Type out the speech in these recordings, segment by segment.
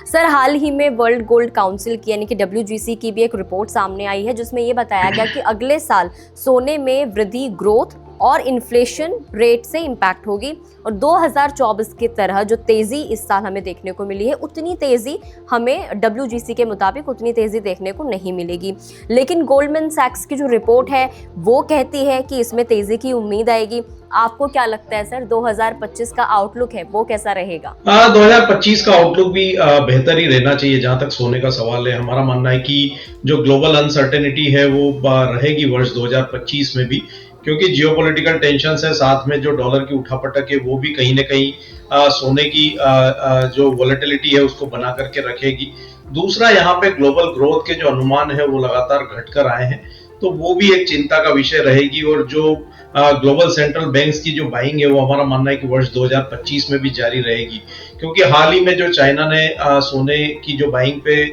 Sir, हाल ही में world gold council की यानी कि WGC की भी एक रिपोर्ट सामने आई है जिसमें ये बताया गया कि अगले साल सोने में वृद्धि ग्रोथ और इन्फ्लेशन रेट से इम्पैक्ट होगी और 2024 की तरह जो तेजी इस साल हमें देखने को मिली है उतनी तेजी हमें WGC के मुताबिक उतनी तेजी देखने को नहीं मिलेगी। लेकिन गोल्डमैन सैक्स की जो रिपोर्ट है वो कहती है कि इसमें तेजी की उम्मीद आएगी। आपको क्या लगता है सर, 2025 का आउटलुक है वो कैसा रहेगा? 2025 का आउटलुक भी बेहतर ही रहना चाहिए। जहां तक सोने का सवाल है, हमारा मानना है कि जो ग्लोबल अनसर्टेनिटी है वो रहेगी वर्ष 2025 में भी, क्योंकि जियोपॉलिटिकल टेंशन है, साथ में जो डॉलर की उठापटक है वो भी कहीं ना कहीं सोने की जो वॉलेटिलिटी है उसको बना करके रखेगी। दूसरा, यहाँ पे ग्लोबल ग्रोथ के जो अनुमान है वो लगातार घटकर आए हैं, तो वो भी एक चिंता का विषय रहेगी। और जो ग्लोबल सेंट्रल बैंक्स की जो बाइंग है वो हमारा मानना है कि वर्ष 2025 में भी जारी रहेगी, क्योंकि हाल ही में जो चाइना ने सोने की जो बाइंग पे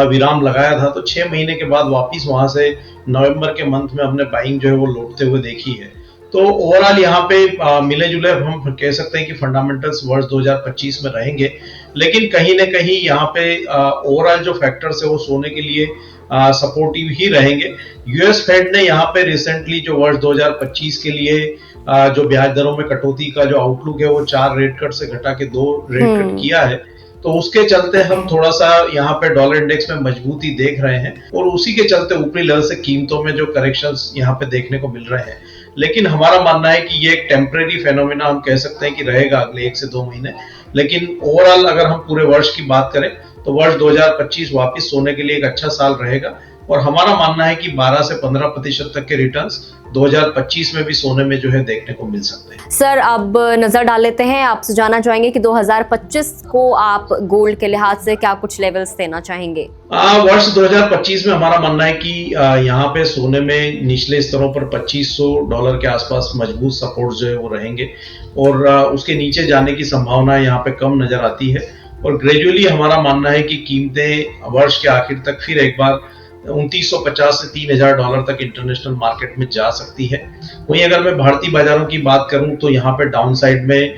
विराम लगाया था, तो 6 महीने के बाद वापिस वहां से नवंबर के मंथ में हमने बाइंग जो है वो लौटते हुए देखी है। तो ओवरऑल यहाँ पे मिले जुले हम कह सकते हैं कि फंडामेंटल्स वर्ष 2025 में रहेंगे, लेकिन कहीं ना कहीं यहाँ पे ओवरऑल जो फैक्टर्स है वो सोने के लिए सपोर्टिव ही रहेंगे। यूएस फेड ने यहाँ पे रिसेंटली जो वर्ष 2025 के लिए जो ब्याज दरों में कटौती का जो आउटलुक है वो 4 रेट कट से घटा के 2 रेट कट किया है, तो उसके चलते हम थोड़ा सा यहाँ पे डॉलर इंडेक्स में मजबूती देख रहे हैं और उसी के चलते ऊपरी लेवल से कीमतों में जो करेक्शंस यहाँ पे देखने को मिल रहे हैं। लेकिन हमारा मानना है कि ये एक टेम्परेरी फेनोमेना हम कह सकते हैं कि रहेगा अगले 1 से 2 महीने। लेकिन ओवरऑल अगर हम पूरे वर्ष की बात करें तो वर्ष 2025 वापस सोने के लिए एक अच्छा साल रहेगा और हमारा मानना है कि 12 से 15% तक के रिटर्न्स 2025 में भी सोने में जो है देखने को मिल सकते हैं। सर, अब नजर डाल लेते हैं, आपसे जानना चाहेंगे कि 2025 को आप गोल्ड के लिहाज से क्या कुछ लेवल्स देना चाहेंगे? वर्ष 2025 में हमारा मानना है कि यहाँ पे सोने में निचले स्तरों पर $2500 के आसपास मजबूत सपोर्ट जो है वो रहेंगे और उसके नीचे जाने की संभावना यहाँ पे कम नजर आती है और ग्रेजुअली हमारा मानना है कि कीमतें वर्ष के आखिर तक फिर एक बार $2950 से $3000 तक इंटरनेशनल मार्केट में जा सकती है। वहीं अगर मैं भारतीय बाजारों की बात करूं तो यहाँ पे डाउन साइड में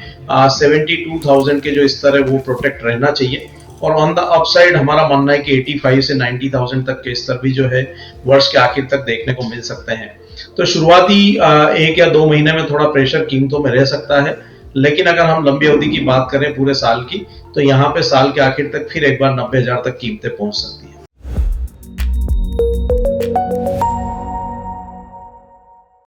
72,000 के जो स्तर है वो प्रोटेक्ट रहना चाहिए और ऑन द अपसाइड हमारा मानना है कि 85 से 90,000 तक के स्तर भी जो है वर्ष के आखिर तक देखने को मिल सकते हैं। तो शुरुआती 1 या 2 महीने में थोड़ा प्रेशर कीमतों में रह सकता है, लेकिन अगर हम लंबी अवधि की बात करें पूरे साल की, तो यहाँ पे साल के आखिर तक फिर एक बार 90,000 तक कीमतें पहुंच सकती है।